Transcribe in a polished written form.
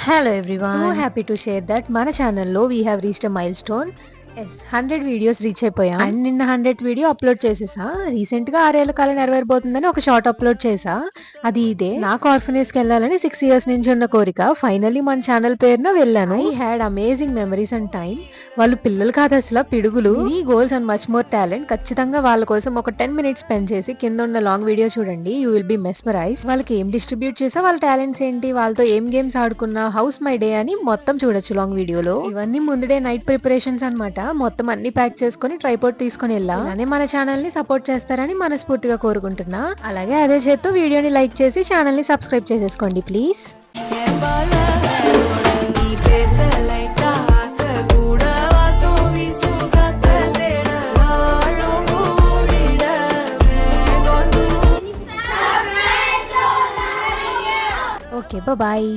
Hello everyone. So happy to share that మన ఛానల్లో we have reached a milestone. 100 videos reach అయిపోయాం and నిన్న 100th video upload చేసేసా. Recent గా 6 ఏళ్ల కాలం నెరవేరబోతుందని ఒక షార్ట్ అప్లోడ్ చేసా. అది ఇదే, నాకు ఆర్ఫనేజ్ కి వెళ్ళాలని 6 ఇయర్స్ నుంచి ఉన్న కోరిక. ఫైనల్లీ మన ఛానల్ పేరున వెళ్ళాను. I had amazing memories and time. వాళ్ళు పిల్లలు కాదు అసలు, పిడుగులు. ఈ goals and much more talent. ఖచ్చితంగా వాళ్ళ కోసం ఒక 10 మినిట్స్ స్పెండ్ చేసి కింద ఉన్న లాంగ్ వీడియో చూడండి. You will be mesmerize. వాళ్ళకి ఏం డిస్ట్రిబ్యూట్ చేసా, వాళ్ళ టాలెంట్స్ ఏంటి, వాళ్ళతో ఏం గేమ్స్ ఆడుకున్నా, హౌస్ మై డే అని మొత్తం చూడొచ్చు లాంగ్ వీడియోలో. ఇవన్నీ ముందుడే నైట్ ప్రిపరేషన్స్ అన్నమాట. మొత్తం అన్ని ప్యాక్ చేసుకుని ట్రైపోర్ట్ తీసుకుని వెళ్ళా. అలానే మన ఛానల్ ని సపోర్ట్ చేస్తారని మనస్ఫూర్తిగా కోరుకుంటున్నా. అలాగే అదే చేస్తూ వీడియోని లైక్ చేసి ఛానల్ ని సబ్స్క్రైబ్ చేసేసుకోండి ప్లీజ్. Okay, bye.